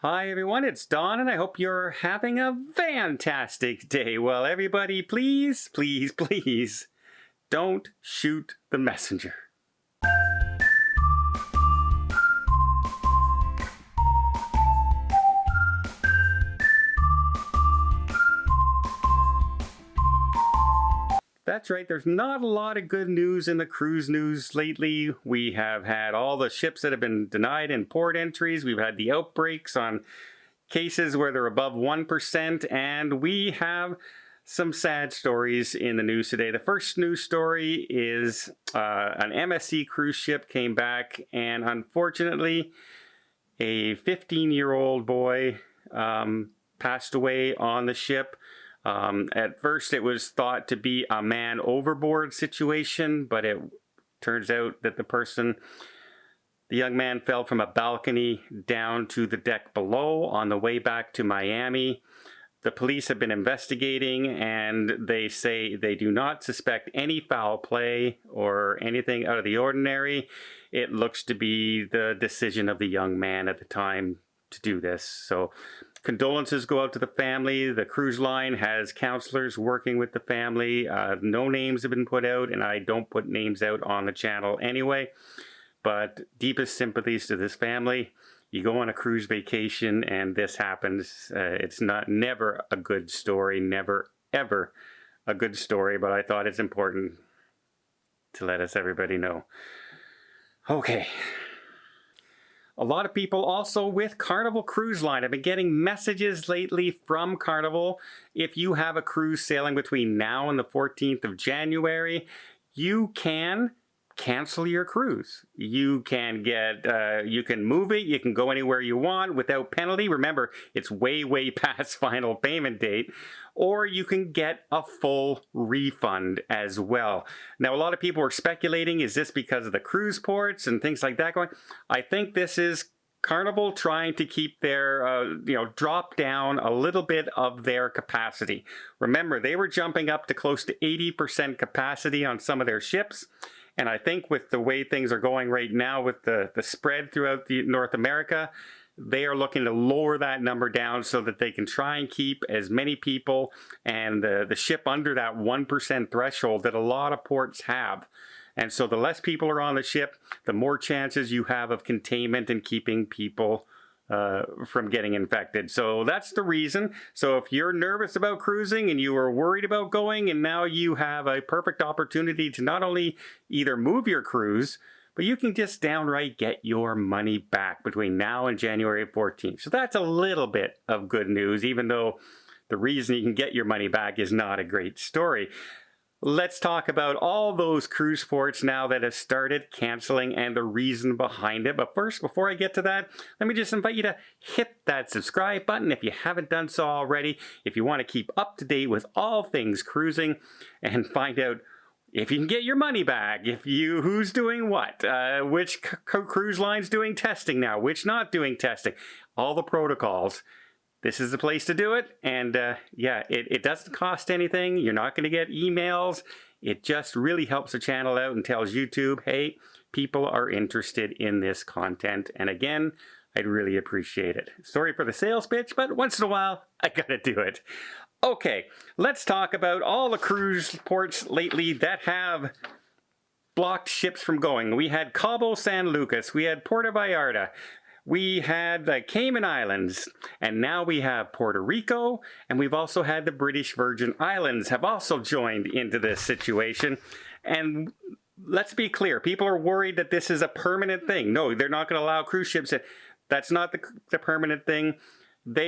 Hi everyone, it's Don and I hope you're having a fantastic day. Well, everybody, please, please, please, don't shoot the messenger. That's right, there's not a lot of good news in the cruise news lately. We have had all the ships that have been denied in port entries. We've had the outbreaks on cases where they're above 1%, and we have some sad stories in the news today. The first news story is an MSC cruise ship came back, and unfortunately, a 15-year-old boy passed away on the ship. At first, it was thought to be a man overboard situation, but it turns out that the young man fell from a balcony down to the deck below on the way back to Miami. The police have been investigating, and they say they do not suspect any foul play or anything out of the ordinary. It looks to be the decision of the young man at the time to do this. So condolences go out to the family. The cruise line has counselors working with the family. No names have been put out, and I don't put names out on the channel anyway. But deepest sympathies to this family. You go on a cruise vacation and this happens. It's never a good story, never ever a good story, but I thought it's important to let everybody know. Okay. A lot of people also with Carnival Cruise Line. I've been getting messages lately from Carnival. If you have a cruise sailing between now and the 14th of January, you can cancel your cruise. You can you can move it. You can go anywhere you want without penalty. Remember, it's way past final payment date. Or you can get a full refund as well. Now, a lot of people are speculating, is this because of the cruise ports and things like that going? I think this is Carnival trying to keep their, drop down a little bit of their capacity. Remember, they were jumping up to close to 80% capacity on some of their ships. And I think with the way things are going right now with the spread throughout North America, they are looking to lower that number down so that they can try and keep as many people and the ship under that 1% threshold that a lot of ports have. And so the less people are on the ship, the more chances you have of containment and keeping people from getting infected. So that's the reason. So if you're nervous about cruising and you were worried about going, and now you have a perfect opportunity to not only either move your cruise, but you can just downright get your money back between now and January 14th. So that's a little bit of good news, even though the reason you can get your money back is not a great story. Let's talk about all those cruise ports now that have started canceling and the reason behind it. But first, before I get to that, let me just invite you to hit that subscribe button if you haven't done so already. If you want to keep up to date with all things cruising and find out if you can get your money back, who's doing what, which cruise line's doing testing now, which not doing testing, all the protocols. This is the place to do it, and it doesn't cost anything. You're not going to get emails. It just really helps the channel out and tells YouTube, hey, people are interested in this content. And again, I'd really appreciate it. Sorry for the sales pitch, but once in a while, I gotta do it. Okay, let's talk about all the cruise ports lately that have blocked ships from going. We had Cabo San Lucas, we had Puerto Vallarta, we had the Cayman Islands, and now we have Puerto Rico, and we've also had the British Virgin Islands have also joined into this situation. And let's be clear, people are worried that this is a permanent thing. No, they're not going to allow cruise ships in. That's not the permanent thing.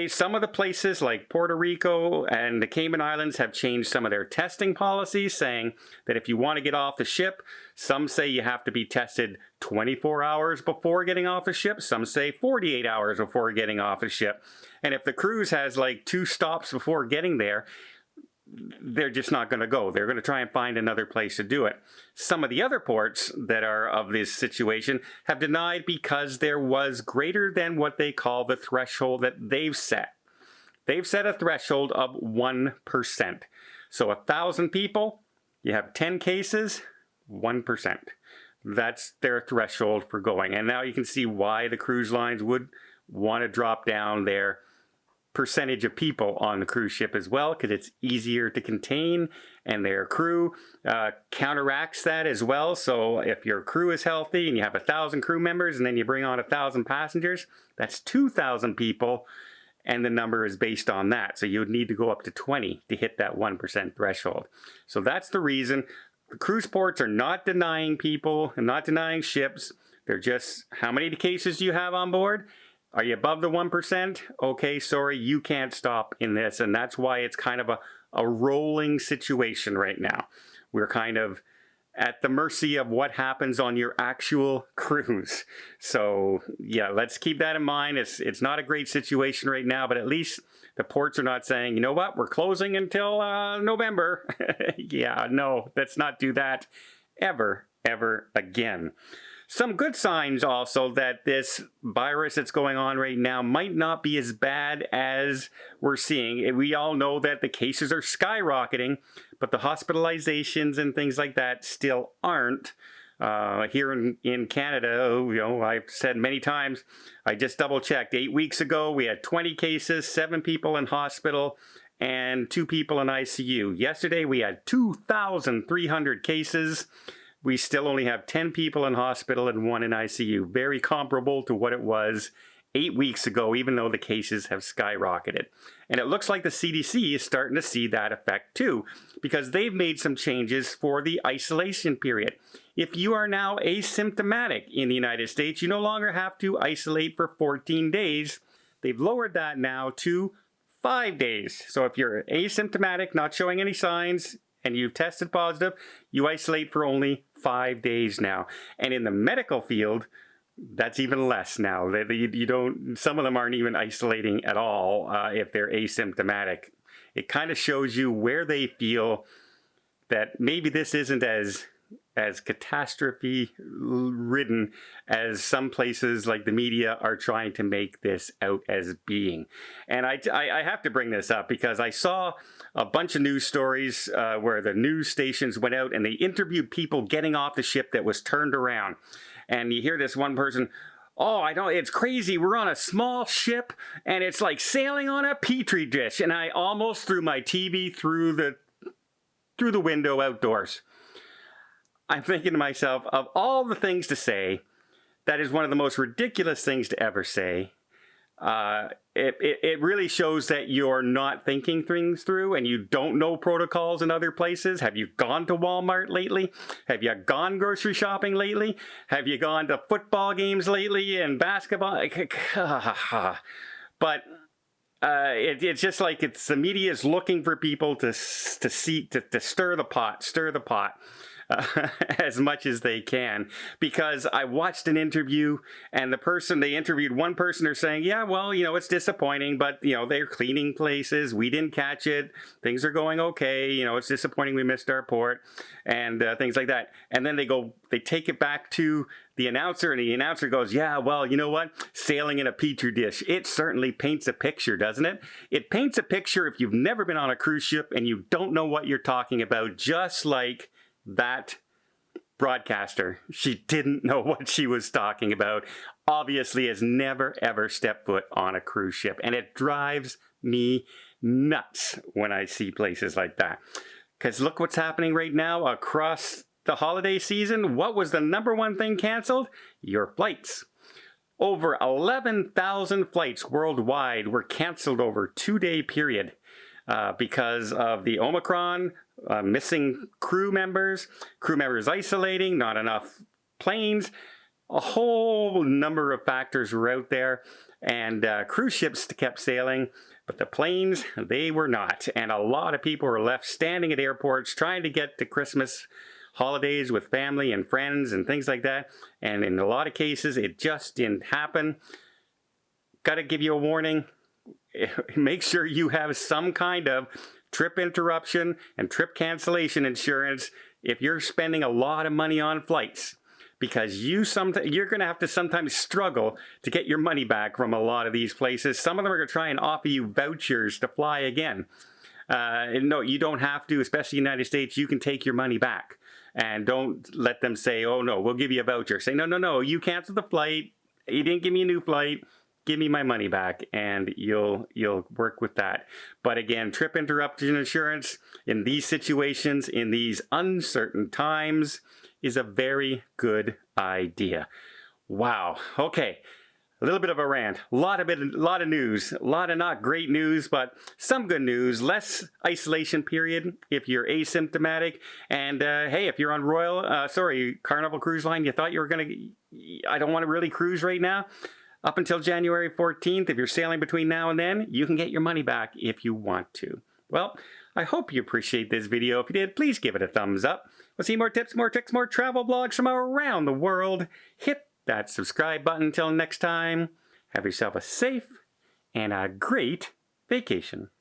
Some of the places like Puerto Rico and the Cayman Islands have changed some of their testing policies, saying that if you want to get off the ship, some say you have to be tested 24 hours before getting off the ship. Some say 48 hours before getting off the ship. And if the cruise has like 2 stops before getting there, they're just not going to go. They're going to try and find another place to do it. Some of the other ports that are of this situation have denied because there was greater than what they call the threshold that they've set. They've set a threshold of 1%. So 1,000 people, you have 10 cases, 1%. That's their threshold for going. And now you can see why the cruise lines would want to drop down their percentage of people on the cruise ship as well, because it's easier to contain, and their crew counteracts that as well. So if your crew is healthy and you have 1,000 crew members and then you bring on 1,000 passengers, that's 2,000 people, and the number is based on that. So you would need to go up to 20 to hit that 1% threshold. So that's the reason. The cruise ports are not denying people and not denying ships. They're just, how many cases do you have on board? Are you above the 1%? Okay, sorry, you can't stop in this. And that's why it's kind of a rolling situation right now. We're kind of at the mercy of what happens on your actual cruise. So yeah, let's keep that in mind. It's not a great situation right now, but at least the ports are not saying, you know what, we're closing until November. Yeah, no, let's not do that ever again. Some good signs also that this virus that's going on right now might not be as bad as we're seeing. We all know that the cases are skyrocketing, but the hospitalizations and things like that still aren't. Here in Canada, you know, I've said many times, I just double checked. 8 weeks ago, we had 20 cases, 7 people in hospital, and 2 people in ICU. Yesterday, we had 2,300 cases. We still only have 10 people in hospital and 1 in ICU. Very comparable to what it was 8 weeks ago, even though the cases have skyrocketed. And it looks like the CDC is starting to see that effect too, because they've made some changes for the isolation period. If you are now asymptomatic in the United States, you no longer have to isolate for 14 days. They've lowered that now to 5 days. So if you're asymptomatic, not showing any signs, and you've tested positive, you isolate for only 5 days now. And in the medical field, that's even less now. You don't. Some of them aren't even isolating at all if they're asymptomatic. It kind of shows you where they feel that maybe this isn't as catastrophe ridden as some places like the media are trying to make this out as being. And I have to bring this up because I saw a bunch of news stories where the news stations went out and they interviewed people getting off the ship that was turned around. And you hear this one person, oh, I don't, it's crazy. We're on a small ship and it's like sailing on a petri dish. And I almost threw my TV through the window outdoors. I'm thinking to myself, of all the things to say, that is one of the most ridiculous things to ever say. It really shows that you're not thinking things through and you don't know protocols in other places. Have you gone to Walmart lately? Have you gone grocery shopping lately? Have you gone to football games lately and basketball? But it's just like it's the media is looking for people to stir the pot. As much as they can, because I watched an interview and they interviewed one person, are saying, yeah, well, you know, it's disappointing, but you know, they're cleaning places. We didn't catch it. Things are going okay. You know, it's disappointing we missed our port and things like that. And then they take it back to the announcer and the announcer goes, yeah, well, you know what? Sailing in a petri dish. It certainly paints a picture, doesn't it? It paints a picture if you've never been on a cruise ship and you don't know what you're talking about, just like that broadcaster. She didn't know what she was talking about. Obviously has never ever stepped foot on a cruise ship. And it drives me nuts when I see places like that. Because look what's happening right now across the holiday season. What was the number one thing canceled? Your flights. Over 11,000 flights worldwide were canceled over a 2-day period because of the Omicron, missing crew members isolating, not enough planes. A whole number of factors were out there, and cruise ships kept sailing, but the planes, they were not. And a lot of people were left standing at airports trying to get to Christmas holidays with family and friends and things like that. And in a lot of cases, it just didn't happen. Got to give you a warning. Make sure you have some kind of trip interruption and trip cancellation insurance if you're spending a lot of money on flights, because you're going to have to sometimes struggle to get your money back from a lot of these places. Some of them are going to try and offer you vouchers to fly again. No, you don't have to, especially in the United States. You can take your money back, and don't let them say, oh no, we'll give you a voucher. Say, no, you canceled the flight. You didn't give me a new flight. give me my money back, and you'll work with that. But again, trip interruption insurance in these situations, in these uncertain times, is a very good idea. Wow. Okay. A little bit of a rant, a lot of news, a lot of not great news, but some good news. Less isolation period if you're asymptomatic. And hey, if you're on Carnival Cruise Line, you thought you were I don't want to really cruise right now. Up until January 14th, if you're sailing between now and then, you can get your money back if you want to. Well, I hope you appreciate this video. If you did, please give it a thumbs up. We'll see more tips, more tricks, more travel blogs from around the world. Hit that subscribe button. Until next time, have yourself a safe and a great vacation.